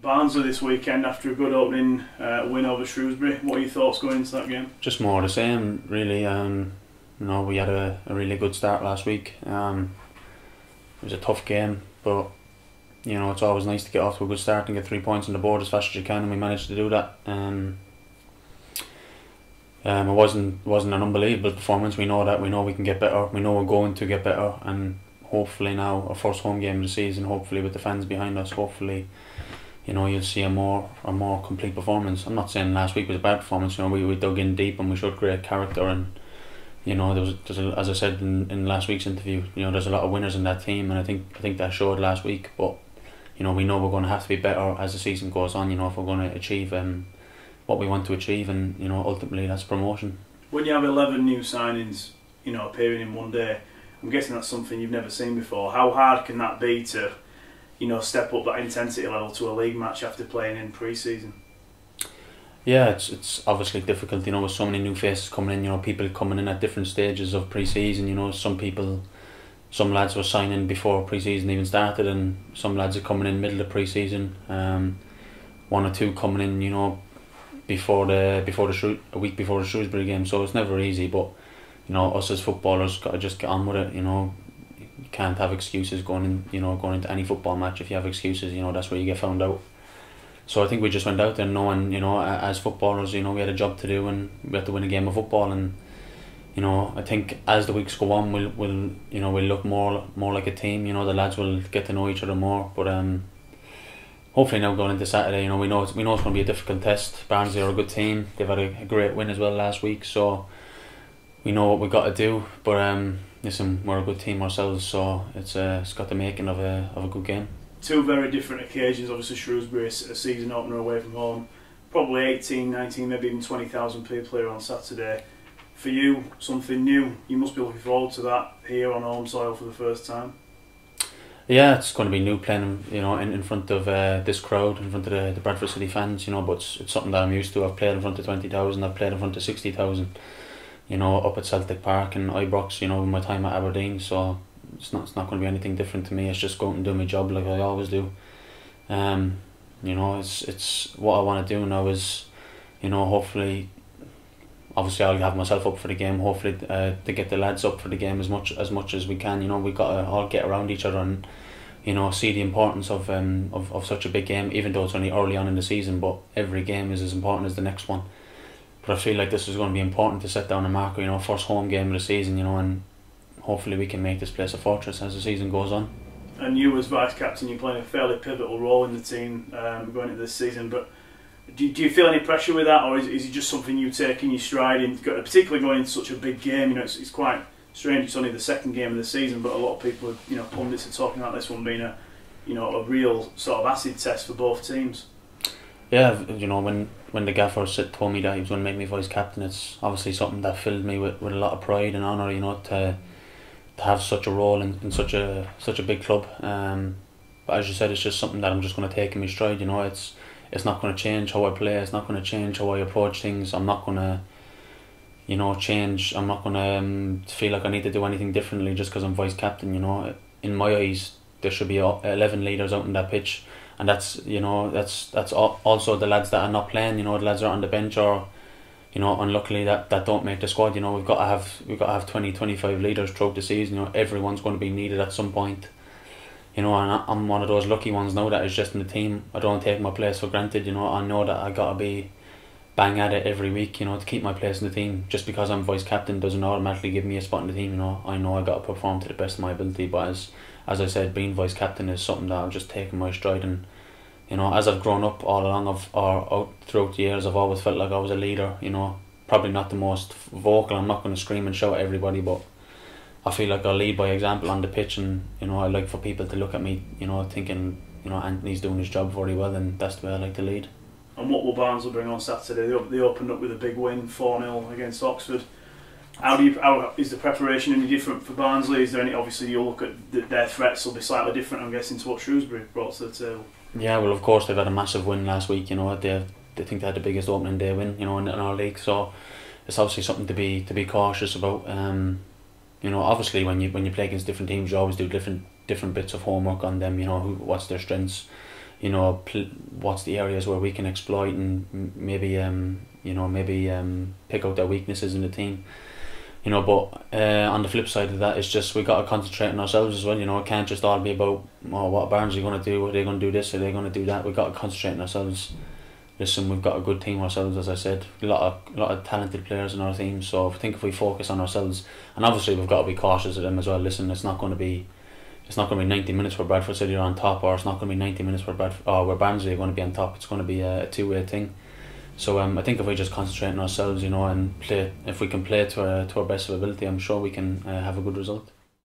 Barnsley this weekend after a good opening win over Shrewsbury. What are your thoughts going into that game? Just more of the same, really. We had a really good start last week. It was a tough game, but it's always nice to get off to a good start and get 3 points on the board as fast as you can, and we managed to do that. It wasn't an unbelievable performance. We know that. We know we can get better. We know we're going to get better, and hopefully now our first home game of the season, hopefully with the fans behind us, hopefully you'll see a more complete performance. I'm not saying last week was a bad performance. We dug in deep and we showed great character, and there's as I said in last week's interview, there's a lot of winners in that team, and I think that showed last week. But we know we're going to have to be better as the season goes on. If we're going to achieve what we want to achieve, and ultimately that's promotion. When you have 11 new signings, appearing in one day, I'm guessing that's something you've never seen before. How hard can that be to, step up that intensity level to a league match after playing in pre-season? Yeah, it's obviously difficult. With so many new faces coming in, people coming in at different stages of pre-season. Some lads were signing before pre-season even started, and some lads are coming in middle of pre-season. One or two coming in, a week before the Shrewsbury game. So it's never easy, but us as footballers got to just get on with it. You can't have excuses going into any football match. If you have excuses, that's where you get found out. So I think we just went out there knowing, as footballers, we had a job to do, and we had to win a game of football. And I think as the weeks go on, we'll look more like a team. The lads will get to know each other more. But hopefully now going into Saturday, we know it's going to be a difficult test. Barnsley are a good team. They've had a great win as well last week, so we know what we've got to do. But listen, we're a good team ourselves, so it's got the making of a good game. Two very different occasions. Obviously Shrewsbury, a season opener away from home, probably 18, 19, maybe even 20,000 people here on Saturday. For you, something new. You must be looking forward to that here on home soil for the first time. Yeah, it's going to be new playing, in front of this crowd, in front of the Bradford City fans, but it's something that I'm used to. I've played in front of 20,000, I've played in front of 60,000, up at Celtic Park and Ibrox, with my time at Aberdeen, so it's not going to be anything different to me. It's just going to do my job like I always do. It's what I want to do now is, hopefully, obviously I'll have myself up for the game, hopefully to get the lads up for the game as much as we can. We've got to all get around each other and see the importance of such a big game, even though it's only early on in the season, but every game is as important as the next one. But I feel like this is going to be important to set down a marker, first home game of the season, and hopefully we can make this place a fortress as the season goes on. And you as vice captain, you're playing a fairly pivotal role in the team going into this season, but do you feel any pressure with that, or is it just something you take in your stride, particularly going into such a big game? It's quite strange. It's only the second game of the season, but a lot of people, pundits are talking about this one being a real sort of acid test for both teams. Yeah, when the gaffer told me that he was going to make me vice captain, it's obviously something that filled me with a lot of pride and honour. To have such a role in such a big club. But as you said, it's just something that I'm just going to take in my stride. It's not going to change how I play. It's not going to change how I approach things. I'm not going to, change. I'm not going to feel like I need to do anything differently just because I'm vice captain. In my eyes, there should be 11 leaders out on that pitch, and that's also the lads that are not playing. The lads that are on the bench or, unluckily that don't make the squad. We've got to have 20-25 leaders throughout the season. Everyone's going to be needed at some point. And I'm one of those lucky ones now that is just in the team. I don't take my place for granted. I know that I got to be bang at it every week. To keep my place in the team. Just because I'm vice captain doesn't automatically give me a spot in the team. I know I got to perform to the best of my ability. But as I said, being vice captain is something that I've just taken my stride. And as I've grown up all along, throughout the years, I've always felt like I was a leader. Probably not the most vocal. I'm not going to scream and shout at everybody, but I feel like I lead by example on the pitch, and I like for people to look at me, thinking, Anthony's doing his job very well, and that's the way I like to lead. And what will Barnsley bring on Saturday? They opened up with a big win, 4-0 against Oxford. How is the preparation any different for Barnsley? Is there any? Obviously, you'll look at their threats will be slightly different, I'm guessing, to what Shrewsbury brought to the table. Yeah, well, of course they've had a massive win last week. They think they had the biggest opening day win, in our league. So it's obviously something to be cautious about. Obviously when you play against different teams, you always do different bits of homework on them. What's their strengths, what's the areas where we can exploit and maybe pick out their weaknesses in the team. But on the flip side of that, it's just we got to concentrate on ourselves as well. It can't just all be about what Barnsley are going to do. Are they going to do this? Are they going to do that? We got to concentrate on ourselves. Listen, we've got a good team ourselves, as I said. A lot of talented players in our team. So I think if we focus on ourselves, and obviously we've got to be cautious of them as well. Listen, it's not going to be 90 minutes where Bradford City are on top, or it's not going to be 90 minutes where Barnsley are going to be on top. It's going to be a two-way thing. So I think if we just concentrate on ourselves, and play, if we can play to our best of ability, I'm sure we can have a good result.